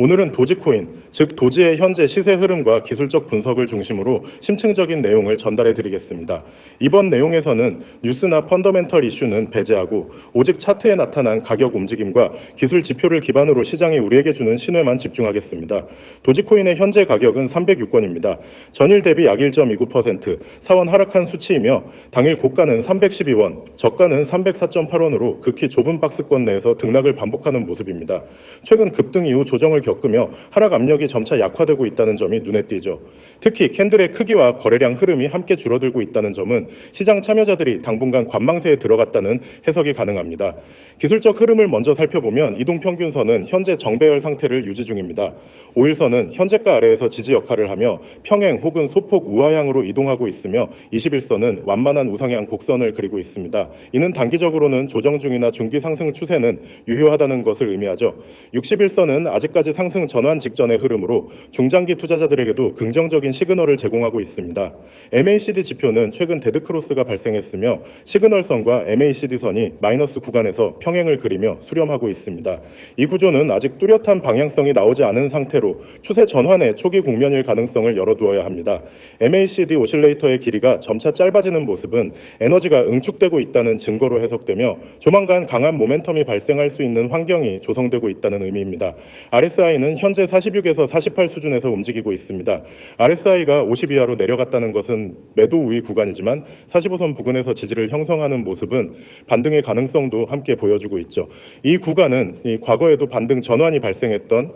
오늘은 도지코인, 즉 도지의 현재 시세 흐름과 기술적 분석을 중심으로 심층적인 내용을 전달해 드리겠습니다. 이번 내용에서는 뉴스나 펀더멘털 이슈는 배제하고 오직 차트에 나타난 가격 움직임과 기술 지표를 기반으로 시장이 우리에게 주는 신뢰만 집중하겠습니다. 도지코인의 현재 가격은 306원입니다. 전일 대비 약 1.29%, 사원 하락한 수치이며 당일 고가는 312원, 저가는 304.8원으로 극히 좁은 박스권 내에서 등락을 반복하는 모습입니다. 최근 급등 이후 조정을 겪으며 하락 압력이 점차 약화되고 있다는 점이 눈에 띄죠. 특히 캔들의 크기와 거래량 흐름이 함께 줄어들고 있다는 점은 시장 참여자들이 당분간 관망세에 들어갔다는 해석이 가능합니다. 기술적 흐름을 먼저 살펴보면 이동평균선은 현재 정배열 상태를 유지 중입니다. 5일선은 현재가 아래에서 지지 역할을 하며 평행 혹은 소폭 우하향으로 이동하고 있으며 21선은 완만한 우상향 곡선을 그리고 있습니다. 이는 단기적으로는 조정 중이나 중기 상승 추세는 유효하다는 것을 의미하죠. 61선은 아직까지 상승 전환 직전의 흐름으로 중장기 투자자들에게도 긍정적인 시그널을 제공하고 있습니다. MACD 지표는 최근 데드크로스가 발생했으며 시그널선과 MACD선이 마이너스 구간에서 평행을 그리며 수렴하고 있습니다. 이 구조는 아직 뚜렷한 방향성이 나오지 않은 상태로 추세 전환의 초기 국면일 가능성을 열어두어야 합니다. MACD 오실레이터의 길이가 점차 짧아지는 모습은 에너지가 응축되고 있다는 증거로 해석되며 조만간 강한 모멘텀이 발생할 수 있는 환경이 조성되고 있다는 의미입니다. RSI는 현재 46에서 48 수준에서 움직이고 있습니다. RSI가 50 이하로 내려갔다는 것은 매도 우위 구간이지만 45선 부근에서 지지를 형성하는 모습은 반등의 가능성도 함께 보여주고 있죠. 이 구간은 과거에도 반등 전환이 발생했던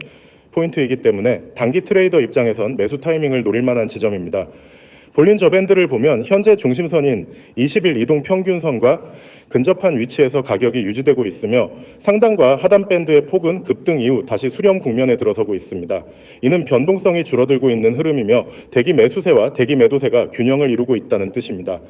포인트이기 때문에 단기 트레이더 입장에선 매수 타이밍을 노릴 만한 지점입니다. 볼린저 밴드를 보면 현재 중심선인 20일 이동 평균선과 근접한 위치에서 가격이 유지되고 있으며 상단과 하단 밴드의 폭은 급등 이후 다시 수렴 국면에 들어서고 있습니다. 이는 변동성이 줄어들고 있는 흐름이며 대기 매수세와 대기 매도세가 균형을 이루고 있다는 뜻입니다.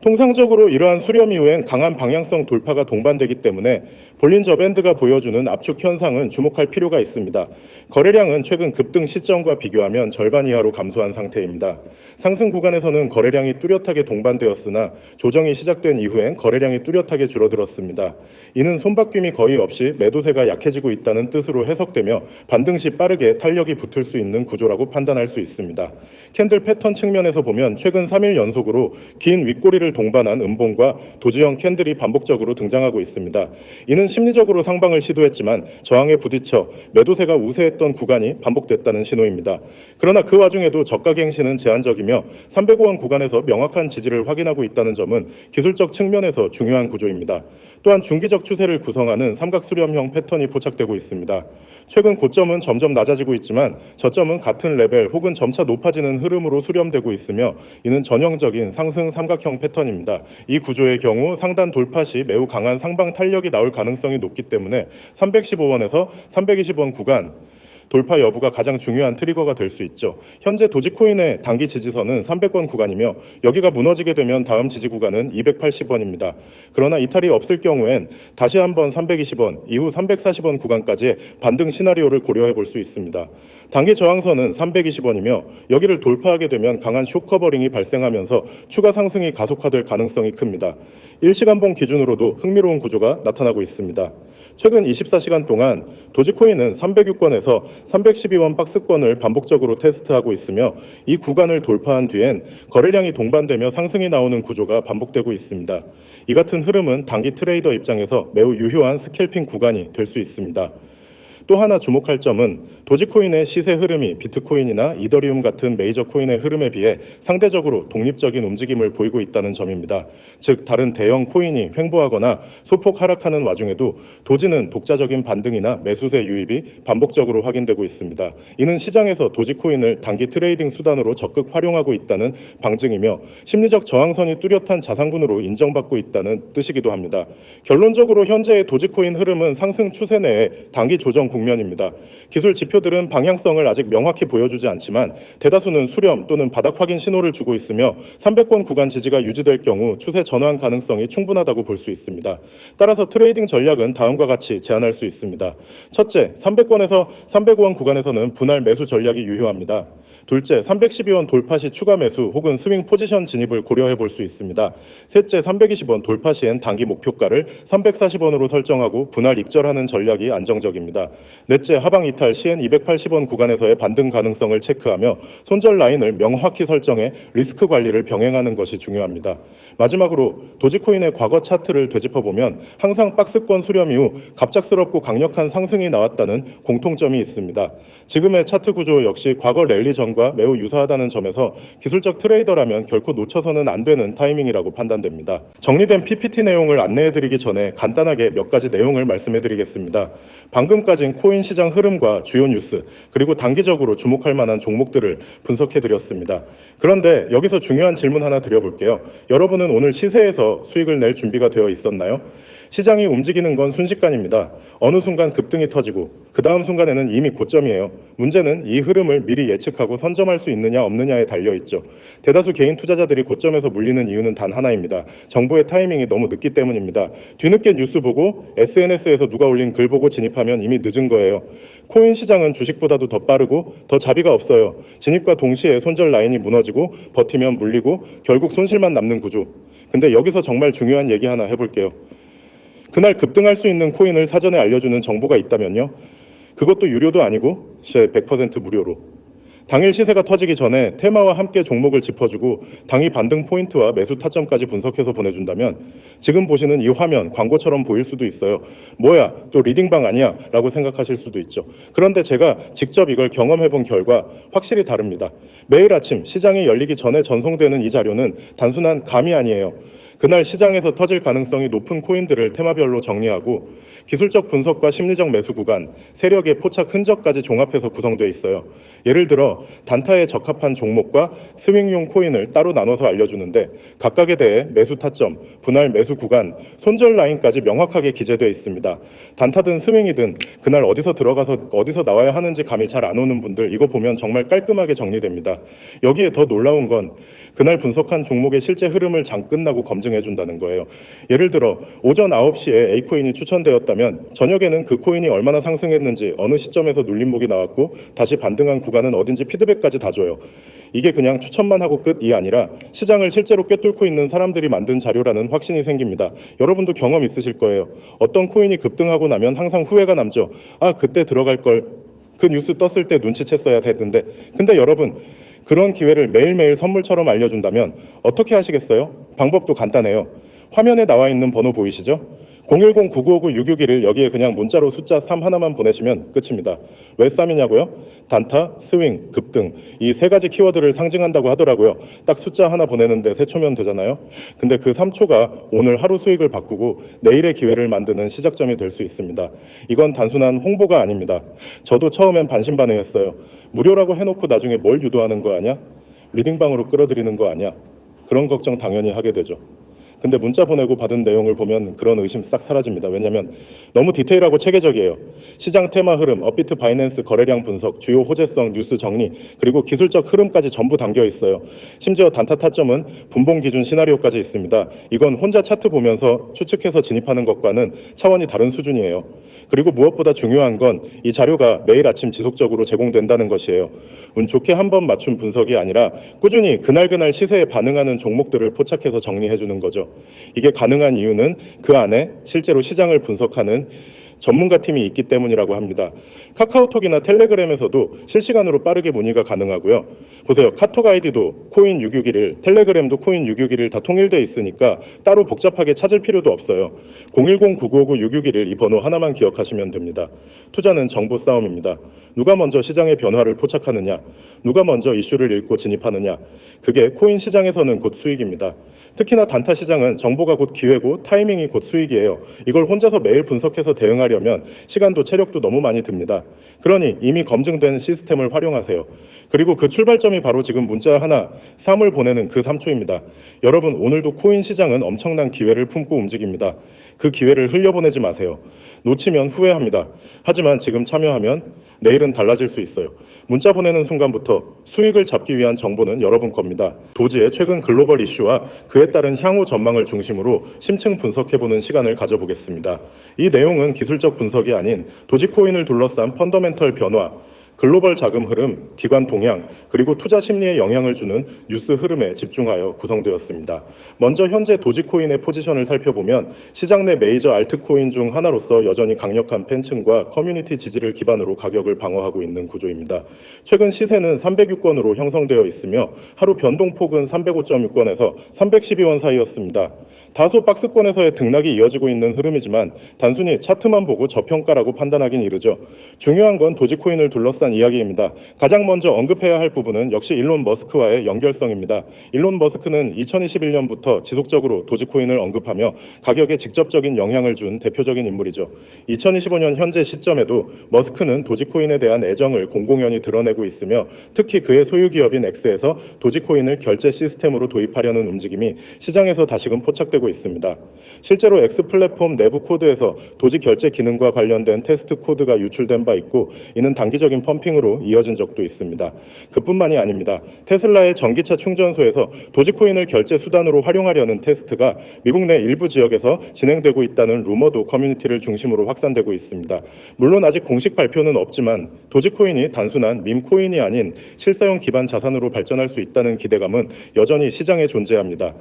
통상적으로 이러한 수렴 이후엔 강한 방향성 돌파가 동반되기 때문에 볼린저 밴드가 보여주는 압축 현상은 주목할 필요가 있습니다. 거래량은 최근 급등 시점과 비교하면 절반 이하로 감소한 상태입니다. 상승 구간에서는 거래량이 뚜렷하게 동반되었으나 조정이 시작된 이후엔 거래량이 뚜렷하게 줄어들었습니다. 이는 손바뀜이 거의 없이 매도세가 약해지고 있다는 뜻으로 해석되며 반등 시 빠르게 탄력이 붙을 수 있는 구조라고 판단할 수 있습니다. 캔들 패턴 측면에서 보면 최근 3일 연속으로 긴 윗꼬리를 동반한 음봉과 도지형 캔들이 반복적으로 등장하고 있습니다. 이는 심리적으로 상방을 시도했지만 저항에 부딪혀 매도세가 우세했던 구간이 반복됐다는 신호입니다. 그러나 그 와중에도 저가 갱신은 제한적이며 305원 구간에서 명확한 지지를 확인하고 있다는 점은 기술적 측면에서 중요한 구조입니다. 또한 중기적 추세를 구성하는 삼각수렴형 패턴이 포착되고 있습니다. 최근 고점은 점점 낮아지고 있지만 저점은 같은 레벨 혹은 점차 높아지는 흐름으로 수렴되고 있으며 이는 전형적인 상승 삼각형 패턴입니다. 이 구조의 경우 상단 돌파 시 매우 강한 상방 탄력이 나올 가능성이 높기 때문에 315원에서 320원 구간 돌파 여부가 가장 중요한 트리거가 될 수 있죠. 현재 도지코인의 단기 지지선은 300원 구간이며 여기가 무너지게 되면 다음 지지 구간은 280원입니다. 그러나 이탈이 없을 경우엔 다시 한번 320원, 이후 340원 구간까지의 반등 시나리오를 고려해 볼 수 있습니다. 단기 저항선은 320원이며 여기를 돌파하게 되면 강한 숏커버링이 발생하면서 추가 상승이 가속화될 가능성이 큽니다. 1시간봉 기준으로도 흥미로운 구조가 나타나고 있습니다. 최근 24시간 동안 도지코인은 306원에서 312원 박스권을 반복적으로 테스트하고 있으며 이 구간을 돌파한 뒤엔 거래량이 동반되며 상승이 나오는 구조가 반복되고 있습니다. 이 같은 흐름은 단기 트레이더 입장에서 매우 유효한 스캘핑 구간이 될 수 있습니다. 또 하나 주목할 점은 도지코인의 시세 흐름이 비트코인이나 이더리움 같은 메이저 코인의 흐름에 비해 상대적으로 독립적인 움직임을 보이고 있다는 점입니다. 즉 다른 대형 코인이 횡보하거나 소폭 하락하는 와중에도 도지는 독자적인 반등이나 매수세 유입이 반복적으로 확인되고 있습니다. 이는 시장에서 도지코인을 단기 트레이딩 수단으로 적극 활용하고 있다는 방증이며 심리적 저항선이 뚜렷한 자산군으로 인정받고 있다는 뜻이기도 합니다. 결론적으로 현재의 도지코인 흐름은 상승 추세 내에 단기 조정 국면입니다. 기술 지표들은 방향성을 아직 명확히 보여주지 않지만 대다수는 수렴 또는 바닥 확인 신호를 주고 있으며 300권 구간 지지가 유지될 경우 추세 전환 가능성이 충분하다고 볼 수 있습니다. 따라서 트레이딩 전략은 다음과 같이 제안할 수 있습니다. 첫째, 300권에서 305원 구간에서는 분할 매수 전략이 유효합니다. 둘째, 312원 돌파 시 추가 매수 혹은 스윙 포지션 진입을 고려해 볼 수 있습니다. 셋째, 320원 돌파 시엔 단기 목표가를 340원으로 설정하고 분할 익절하는 전략이 안정적입니다. 넷째, 하방 이탈 시엔 280원 구간에서의 반등 가능성을 체크하며 손절 라인을 명확히 설정해 리스크 관리를 병행하는 것이 중요합니다. 마지막으로 도지코인의 과거 차트를 되짚어보면 항상 박스권 수렴 이후 갑작스럽고 강력한 상승이 나왔다는 공통점이 있습니다. 지금의 차트 구조 역시 과거 랠리 전과 매우 유사하다는 점에서 기술적 트레이더라면 결코 놓쳐서는 안 되는 타이밍이라고 판단됩니다. 정리된 PPT 내용을 안내해드리기 전에 간단하게 몇 가지 내용을 말씀해드리겠습니다. 방금까진 코인 시장 흐름과 주요 뉴스 그리고 단기적으로 주목할 만한 종목들을 분석해드렸습니다. 그런데 여기서 중요한 질문 하나 드려볼게요. 여러분은 오늘 시세에서 수익을 낼 준비가 되어 있었나요? 시장이 움직이는 건 순식간입니다. 어느 순간 급등이 터지고 그 다음 순간에는 이미 고점이에요. 문제는 이 흐름을 미리 예측하고 선점할 수 있느냐 없느냐에 달려있죠. 대다수 개인 투자자들이 고점에서 물리는 이유는 단 하나입니다. 정보의 타이밍이 너무 늦기 때문입니다. 뒤늦게 뉴스 보고 SNS에서 누가 올린 글 보고 진입하면 이미 늦은 거예요. 코인 시장은 주식보다도 더 빠르고 더 자비가 없어요. 진입과 동시에 손절 라인이 무너지고 버티면 물리고 결국 손실만 남는 구조. 근데 여기서 정말 중요한 얘기 하나 해볼게요. 그날 급등할 수 있는 코인을 사전에 알려주는 정보가 있다면요. 그것도 유료도 아니고 100% 무료로. 당일 시세가 터지기 전에 테마와 함께 종목을 짚어주고 당일 반등 포인트와 매수 타점까지 분석해서 보내준다면 지금 보시는 이 화면 광고처럼 보일 수도 있어요. 뭐야 또 리딩방 아니야? 라고 생각하실 수도 있죠. 그런데 제가 직접 이걸 경험해본 결과 확실히 다릅니다. 매일 아침 시장이 열리기 전에 전송되는 이 자료는 단순한 감이 아니에요. 그날 시장에서 터질 가능성이 높은 코인들을 테마별로 정리하고 기술적 분석과 심리적 매수 구간, 세력의 포착 흔적까지 종합해서 구성되어 있어요. 예를 들어 단타에 적합한 종목과 스윙용 코인을 따로 나눠서 알려주는데 각각에 대해 매수 타점, 분할 매수 구간, 손절 라인까지 명확하게 기재되어 있습니다. 단타든 스윙이든 그날 어디서 들어가서 어디서 나와야 하는지 감이 잘 안 오는 분들 이거 보면 정말 깔끔하게 정리됩니다. 여기에 더 놀라운 건 그날 분석한 종목의 실제 흐름을 장 끝나고 검증해준다는 거예요. 예를 들어 오전 9시에 A코인이 추천되었다면 저녁에는 그 코인이 얼마나 상승했는지 어느 시점에서 눌림목이 나왔고 다시 반등한 구간은 어딘지 피드백까지 다 줘요. 이게 그냥 추천만 하고 끝이 아니라 시장을 실제로 꿰뚫고 있는 사람들이 만든 자료라는 확신이 생깁니다. 여러분도 경험 있으실 거예요. 어떤 코인이 급등하고 나면 항상 후회가 남죠. 아 그때 들어갈 걸. 그 뉴스 떴을 때 눈치챘어야 됐는데. 근데 여러분 그런 기회를 매일매일 선물처럼 알려준다면 어떻게 하시겠어요? 방법도 간단해요. 화면에 나와 있는 번호 보이시죠? 010-9959-661을 여기에 그냥 문자로 숫자 3 하나만 보내시면 끝입니다. 왜 3이냐고요? 단타, 스윙, 급등 이 세 가지 키워드를 상징한다고 하더라고요. 딱 숫자 하나 보내는데 3초면 되잖아요. 근데 그 3초가 오늘 하루 수익을 바꾸고 내일의 기회를 만드는 시작점이 될 수 있습니다. 이건 단순한 홍보가 아닙니다. 저도 처음엔 반신반의했어요. 무료라고 해놓고 나중에 뭘 유도하는 거 아니야? 리딩방으로 끌어들이는 거 아니야? 그런 걱정 당연히 하게 되죠. 근데 문자 보내고 받은 내용을 보면 그런 의심 싹 사라집니다. 왜냐하면 너무 디테일하고 체계적이에요. 시장 테마 흐름, 업비트 바이낸스 거래량 분석, 주요 호재성 뉴스 정리, 그리고 기술적 흐름까지 전부 담겨 있어요. 심지어 단타 타점은 분봉 기준 시나리오까지 있습니다. 이건 혼자 차트 보면서 추측해서 진입하는 것과는 차원이 다른 수준이에요. 그리고 무엇보다 중요한 건 이 자료가 매일 아침 지속적으로 제공된다는 것이에요. 운 좋게 한 번 맞춘 분석이 아니라 꾸준히 그날 시세에 반응하는 종목들을 포착해서 정리해주는 거죠. 이게 가능한 이유는 그 안에 실제로 시장을 분석하는 전문가 팀이 있기 때문이라고 합니다. 카카오톡이나 텔레그램에서도 실시간으로 빠르게 문의가 가능하고요. 보세요. 카톡 아이디도 코인 6611, 텔레그램도 코인 6611 다 통일되어 있으니까 따로 복잡하게 찾을 필요도 없어요. 010-9959-6611 이 번호 하나만 기억하시면 됩니다. 투자는 정보 싸움입니다. 누가 먼저 시장의 변화를 포착하느냐, 누가 먼저 이슈를 읽고 진입하느냐, 그게 코인 시장에서는 곧 수익입니다. 특히나 단타 시장은 정보가 곧 기회고 타이밍이 곧 수익이에요. 이걸 혼자서 매일 분석해서 대응하려면 시간도 체력도 너무 많이 듭니다. 그러니 이미 검증된 시스템을 활용하세요. 그리고 그 출발점이 바로 지금 문자 하나, 3을 보내는 그 3초입니다. 여러분 오늘도 코인 시장은 엄청난 기회를 품고 움직입니다. 그 기회를 흘려보내지 마세요. 놓치면 후회합니다. 하지만 지금 참여하면 내일은 달라질 수 있어요. 문자 보내는 순간부터 수익을 잡기 위한 정보는 여러분 겁니다. 도지의 최근 글로벌 이슈와 그에 따른 향후 전망을 중심으로 심층 분석해보는 시간을 가져보겠습니다. 이 내용은 기술적 분석이 아닌 도지코인을 둘러싼 펀더멘털 변화, 글로벌 자금 흐름, 기관 동향, 그리고 투자 심리에 영향을 주는 뉴스 흐름에 집중하여 구성되었습니다. 먼저 현재 도지코인의 포지션을 살펴보면 시장 내 메이저 알트코인 중 하나로서 여전히 강력한 팬층과 커뮤니티 지지를 기반으로 가격을 방어하고 있는 구조입니다. 최근 시세는 306권으로 형성되어 있으며 하루 변동폭은 305.6권에서 312원 사이였습니다. 다소 박스권에서의 등락이 이어지고 있는 흐름이지만 단순히 차트만 보고 저평가라고 판단하긴 이르죠. 중요한 건 도지코인을 둘러싼 이야기입니다. 가장 먼저 언급해야 할 부분은 역시 일론 머스크와의 연결성입니다. 일론 머스크는 2021년부터 지속적으로 도지코인을 언급하며 가격에 직접적인 영향을 준 대표적인 인물이죠. 2025년 현재 시점에도 머스크는 도지코인에 대한 애정을 공공연히 드러내고 있으며 특히 그의 소유 기업인 X에서 도지코인을 결제 시스템으로 도입하려는 움직임이 시장에서 다시금 포착되고 있습니다. 실제로 X 플랫폼 내부 코드에서 도지 결제 기능과 관련된 테스트 코드가 유출된 바 있고 이는 단기적인 펌핑으로 이어진 적도 있습니다. 그뿐만이 아닙니다. 테슬라의 전기차 충전소에서 도지코인을 결제 수단으로 활용하려는 테스트가 미국 내 일부 지역에서 진행되고 있다는 루머도 커뮤니티를 중심으로 확산되고 있습니다. 물론 아직 공식 발표는 없지만 도지코인이 단순한 밈코인이 아닌 실사용 기반 자산으로 발전할 수 있다는 기대감은 여전히 시장에 존재합니다.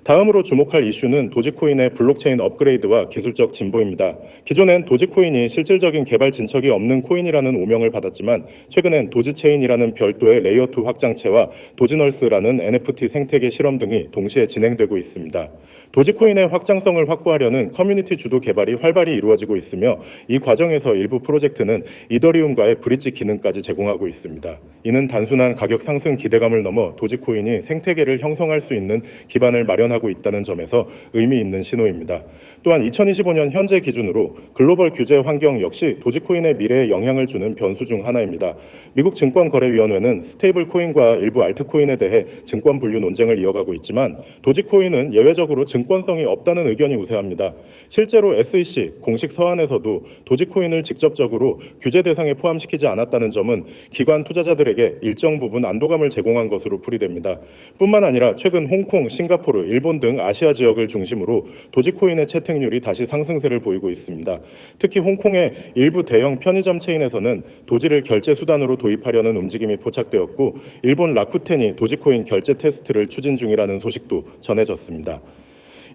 다음으로 주목할 이슈는 도지코인의 블록체인 업그레이드와 기술적 진보입니다. 기존엔 도지코인이 실질적인 개발 진척이 없는 코인이라는 오명을 받았지만 최근엔 도지체인이라는 별도의 레이어2 확장체와 도지널스라는 NFT 생태계 실험 등이 동시에 진행되고 있습니다. 도지코인의 확장성을 확보하려는 커뮤니티 주도 개발이 활발히 이루어지고 있으며 이 과정에서 일부 프로젝트는 이더리움과의 브릿지 기능까지 제공하고 있습니다. 이는 단순한 가격 상승 기대감을 넘어 도지코인이 생태계를 형성할 수 있는 기반을 마련하고 있다는 점에서 의미 있는 신호입니다. 또한 2025년 현재 기준으로 글로벌 규제 환경 역시 도지코인의 미래에 영향을 주는 변수 중 하나입니다. 미국 증권거래위원회는 스테이블 코인과 일부 알트코인에 대해 증권 분류 논쟁을 이어가고 있지만 도지코인은 예외적으로 증권성이 없다는 의견이 우세합니다. 실제로 SEC 공식 서한에서도 도지코인을 직접적으로 규제 대상에 포함시키지 않았다는 점은 기관 투자자들에게 일정 부분 안도감을 제공한 것으로 풀이됩니다. 뿐만 아니라 최근 홍콩, 싱가포르, 일본 등 아시아 지역을 중심으로 도지코인의 채택률이 다시 상승세를 보이고 있습니다. 특히 홍콩의 일부 대형 편의점 체인에서는 도지를 결제 수단으로 도입하려는 움직임이 포착되었고 일본 라쿠텐이 도지코인 결제 테스트를 추진 중이라는 소식도 전해졌습니다.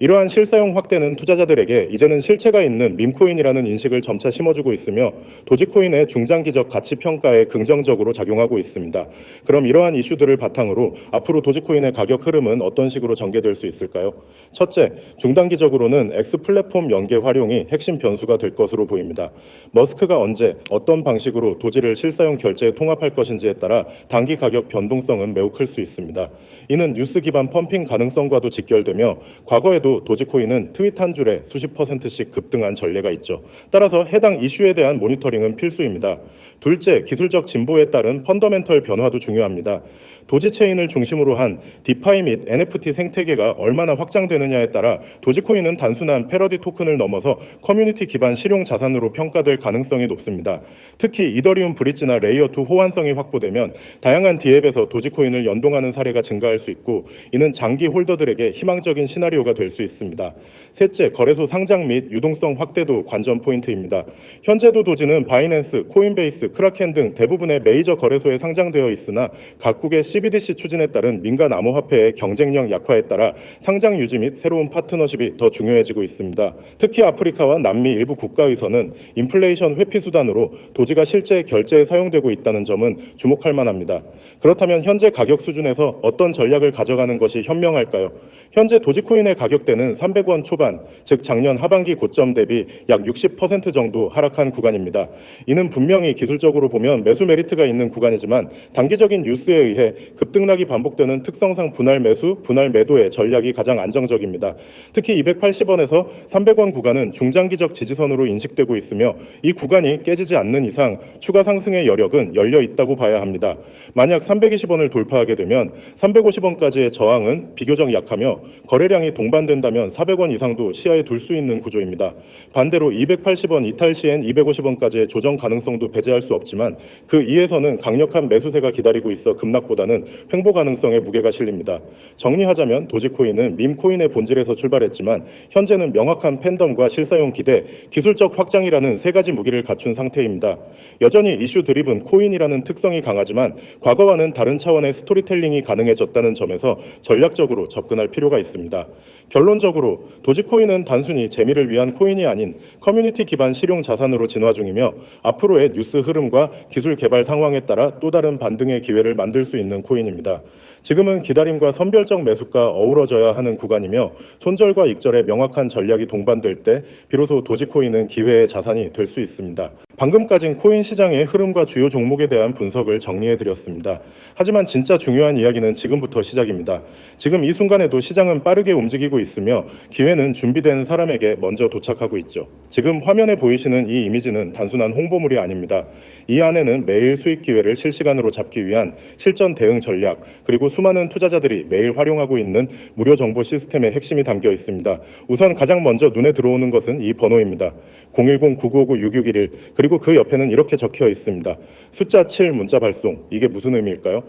이러한 실사용 확대는 투자자들에게 이제는 실체가 있는 밈코인이라는 인식을 점차 심어주고 있으며 도지코인의 중장기적 가치 평가에 긍정적으로 작용하고 있습니다. 그럼 이러한 이슈들을 바탕으로 앞으로 도지코인의 가격 흐름은 어떤 식으로 전개될 수 있을까요? 첫째, 중단기적으로는 X 플랫폼 연계 활용이 핵심 변수가 될 것으로 보입니다. 머스크가 언제 어떤 방식으로 도지를 실사용 결제에 통합할 것인지에 따라 단기 가격 변동성은 매우 클 수 있습니다. 이는 뉴스 기반 펌핑 가능성과도 직결되며 과거에도 도지코인은 트윗 한 줄에 수십 %씩 급등한 전례가 있죠. 따라서 해당 이슈에 대한 모니터링은 필수입니다. 둘째, 기술적 진보에 따른 펀더멘털 변화도 중요합니다. 도지체인을 중심으로 한 디파이 및 NFT 생태계가 얼마나 확장되느냐에 따라 도지코인은 단순한 패러디 토큰을 넘어서 커뮤니티 기반 실용 자산으로 평가될 가능성이 높습니다. 특히 이더리움 브릿지나 레이어2 호환성이 확보되면 다양한 디앱에서 도지코인을 연동하는 사례가 증가할 수 있고 이는 장기 홀더들에게 희망적인 시나리오가 될 수 있습니다. 셋째, 거래소 상장 및 유동성 확대도 관전 포인트입니다. 현재도 도지는 바이낸스, 코인베이스, 크라켄 등 대부분의 메이저 거래소에 상장되어 있으나 각국의 CBDC 추진에 따른 민간 암호화폐의 경쟁력 약화에 따라 상장 유지 및 새로운 파트너십이 더 중요해지고 있습니다. 특히 아프리카와 남미 일부 국가에서는 인플레이션 회피 수단으로 도지가 실제 결제에 사용되고 있다는 점은 주목할 만합니다. 그렇다면 현재 가격 수준에서 어떤 전략을 가져가는 것이 현명할까요? 현재 도지코인의 가격대는 300원 초반, 즉 작년 하반기 고점 대비 약 60% 정도 하락한 구간입니다. 이는 분명히 기술적으로 보면 매수 메리트가 있는 구간이지만 단기적인 뉴스에 의해 급등락이 반복되는 특성상 분할 매수, 분할 매도의 전략이 가장 안정적입니다. 특히 280원에서 300원 구간은 중장기적 지지선으로 인식되고 있으며 이 구간이 깨지지 않는 이상 추가 상승의 여력은 열려 있다고 봐야 합니다. 만약 320원을 돌파하게 되면 350원까지의 저항은 비교적 약하며 거래량이 동반되는 적용된다면 400원 이상도 시야에 둘 수 있는 구조입니다. 반대로 280원 이탈 시엔 250원까지의 조정 가능성도 배제할 수 없지만 그 이에서는 강력한 매수세가 기다리고 있어 급락보다는 횡보 가능성에 무게가 실립니다. 정리하자면 도지코인은 밈코인의 본질에서 출발했지만 현재는 명확한 팬덤과 실사용 기대, 기술적 확장이라는 세 가지 무기를 갖춘 상태입니다. 여전히 이슈 드리븐 코인이라는 특성이 강하지만 과거와는 다른 차원의 스토리텔링이 가능해졌다는 점에서 전략적으로 접근할 필요가 있습니다. 결론적으로 도지코인은 단순히 재미를 위한 코인이 아닌 커뮤니티 기반 실용 자산으로 진화 중이며 앞으로의 뉴스 흐름과 기술 개발 상황에 따라 또 다른 반등의 기회를 만들 수 있는 코인입니다. 지금은 기다림과 선별적 매수가 어우러져야 하는 구간이며 손절과 익절의 명확한 전략이 동반될 때 비로소 도지코인은 기회의 자산이 될 수 있습니다. 방금까진 코인 시장의 흐름과 주요 종목에 대한 분석을 정리해드렸습니다. 하지만 진짜 중요한 이야기는 지금부터 시작입니다. 지금 이 순간에도 시장은 빠르게 움직이고 있으며 기회는 준비된 사람에게 먼저 도착하고 있죠. 지금 화면에 보이시는 이 이미지는 단순한 홍보물이 아닙니다. 이 안에는 매일 수익 기회를 실시간으로 잡기 위한 실전 대응 전략, 그리고 수많은 투자자들이 매일 활용하고 있는 무료 정보 시스템의 핵심이 담겨 있습니다. 우선 가장 먼저 눈에 들어오는 것은 이 번호입니다. 010-9959-6611, 그리고 그 옆에는 이렇게 적혀 있습니다. 숫자 7 문자 발송. 이게 무슨 의미일까요?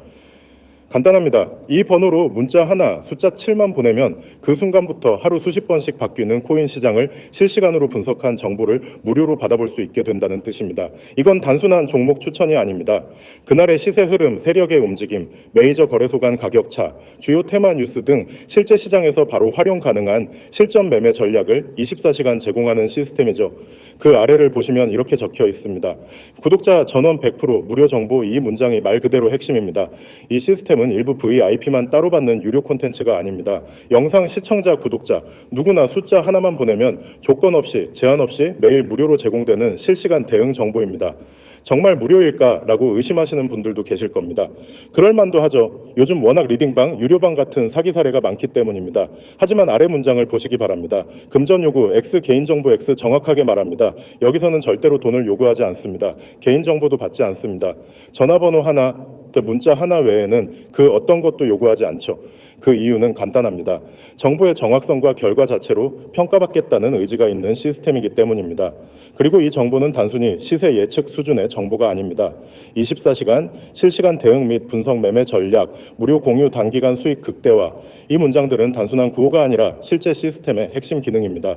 간단합니다. 이 번호로 문자 하나, 숫자 7만 보내면 그 순간부터 하루 수십 번씩 바뀌는 코인 시장을 실시간으로 분석한 정보를 무료로 받아볼 수 있게 된다는 뜻입니다. 이건 단순한 종목 추천이 아닙니다. 그날의 시세 흐름, 세력의 움직임, 메이저 거래소 간 가격차, 주요 테마 뉴스 등 실제 시장에서 바로 활용 가능한 실전 매매 전략을 24시간 제공하는 시스템이죠. 그 아래를 보시면 이렇게 적혀 있습니다. 구독자 전원 100% 무료 정보, 이 문장이 말 그대로 핵심입니다. 이 시스템은 일부 VIP만 따로 받는 유료 콘텐츠가 아닙니다. 영상 시청자, 구독자 누구나 숫자 하나만 보내면 조건 없이, 제한 없이 매일 무료로 제공되는 실시간 대응 정보입니다. 정말 무료일까라고 의심하시는 분들도 계실 겁니다. 그럴 만도 하죠. 요즘 워낙 리딩방, 유료방 같은 사기 사례가 많기 때문입니다. 하지만 아래 문장을 보시기 바랍니다. 금전 요구, X 개인정보 X 정확하게 말합니다. 여기서는 절대로 돈을 요구하지 않습니다. 개인정보도 받지 않습니다. 전화번호 하나, 문자 하나 외에는 그 어떤 것도 요구하지 않죠. 그 이유는 간단합니다. 정보의 정확성과 결과 자체로 평가받겠다는 의지가 있는 시스템이기 때문입니다. 그리고 이 정보는 단순히 시세 예측 수준의 정보가 아닙니다. 24시간 실시간 대응 및 분석 매매 전략, 무료 공유 단기간 수익 극대화, 이 문장들은 단순한 구호가 아니라 실제 시스템의 핵심 기능입니다.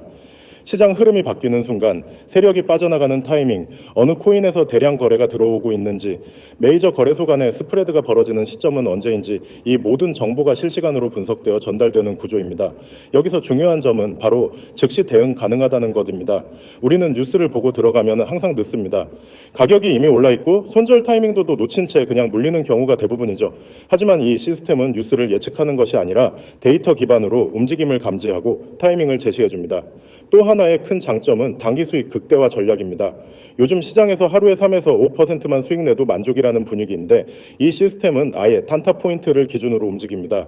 시장 흐름이 바뀌는 순간, 세력이 빠져나가는 타이밍, 어느 코인에서 대량 거래가 들어오고 있는지, 메이저 거래소 간의 스프레드가 벌어지는 시점은 언제인지 이 모든 정보가 실시간으로 분석되어 전달되는 구조입니다. 여기서 중요한 점은 바로 즉시 대응 가능하다는 것입니다. 우리는 뉴스를 보고 들어가면 항상 늦습니다. 가격이 이미 올라있고 손절 타이밍도 놓친 채 그냥 물리는 경우가 대부분이죠. 하지만 이 시스템은 뉴스를 예측하는 것이 아니라 데이터 기반으로 움직임을 감지하고 타이밍을 제시해줍니다. 또 하나의 큰 장점은 단기 수익 극대화 전략입니다. 요즘 시장에서 하루에 3에서 5%만 수익 내도 만족이라는 분위기인데 이 시스템은 아예 단타 포인트를 기준으로 움직입니다.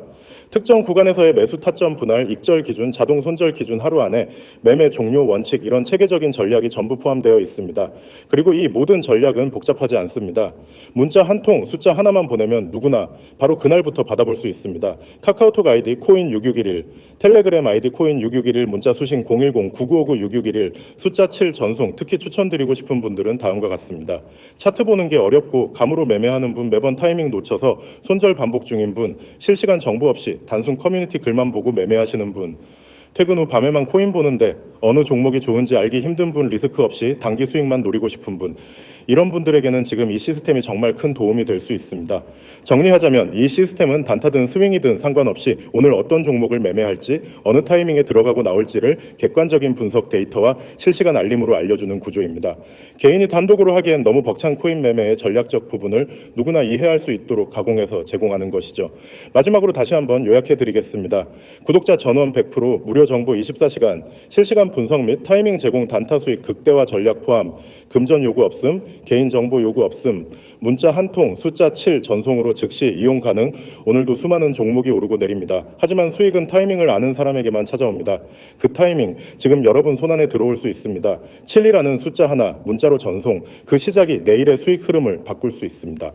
특정 구간에서의 매수 타점 분할, 익절 기준, 자동 손절 기준 하루 안에 매매 종료 원칙, 이런 체계적인 전략이 전부 포함되어 있습니다. 그리고 이 모든 전략은 복잡하지 않습니다. 문자 한 통, 숫자 하나만 보내면 누구나 바로 그날부터 받아볼 수 있습니다. 카카오톡 아이디 코인 6611, 텔레그램 아이디 코인 6611, 문자 수신 010-9959-6611, 숫자 7 전송. 특히 추천드리고 싶은 분들은 다음과 같습니다. 차트 보는 게 어렵고 감으로 매매하는 분, 매번 타이밍 놓쳐서 손절 반복 중인 분, 실시간 정보 없이 단순 커뮤니티 글만 보고 매매하시는 분, 퇴근 후 밤에만 코인 보는데 어느 종목이 좋은지 알기 힘든 분, 리스크 없이 단기 수익만 노리고 싶은 분, 이런 분들에게는 지금 이 시스템이 정말 큰 도움이 될 수 있습니다. 정리하자면 이 시스템은 단타든 스윙이든 상관없이 오늘 어떤 종목을 매매할지, 어느 타이밍에 들어가고 나올지를 객관적인 분석 데이터와 실시간 알림으로 알려주는 구조입니다. 개인이 단독으로 하기엔 너무 벅찬 코인 매매의 전략적 부분을 누구나 이해할 수 있도록 가공해서 제공하는 것이죠. 마지막으로 다시 한번 요약해드리겠습니다. 구독자 전원 100% 무료 정보 24시간, 실시간 분석 및 타이밍 제공 단타 수익 극대화 전략 포함, 금전 요구 없음, 개인정보 요구 없음, 문자 한 통, 숫자 7 전송으로 즉시 이용 가능. 오늘도 수많은 종목이 오르고 내립니다. 하지만 수익은 타이밍을 아는 사람에게만 찾아옵니다. 그 타이밍, 지금 여러분 손안에 들어올 수 있습니다. 7이라는 숫자 하나, 문자로 전송, 그 시작이 내일의 수익 흐름을 바꿀 수 있습니다.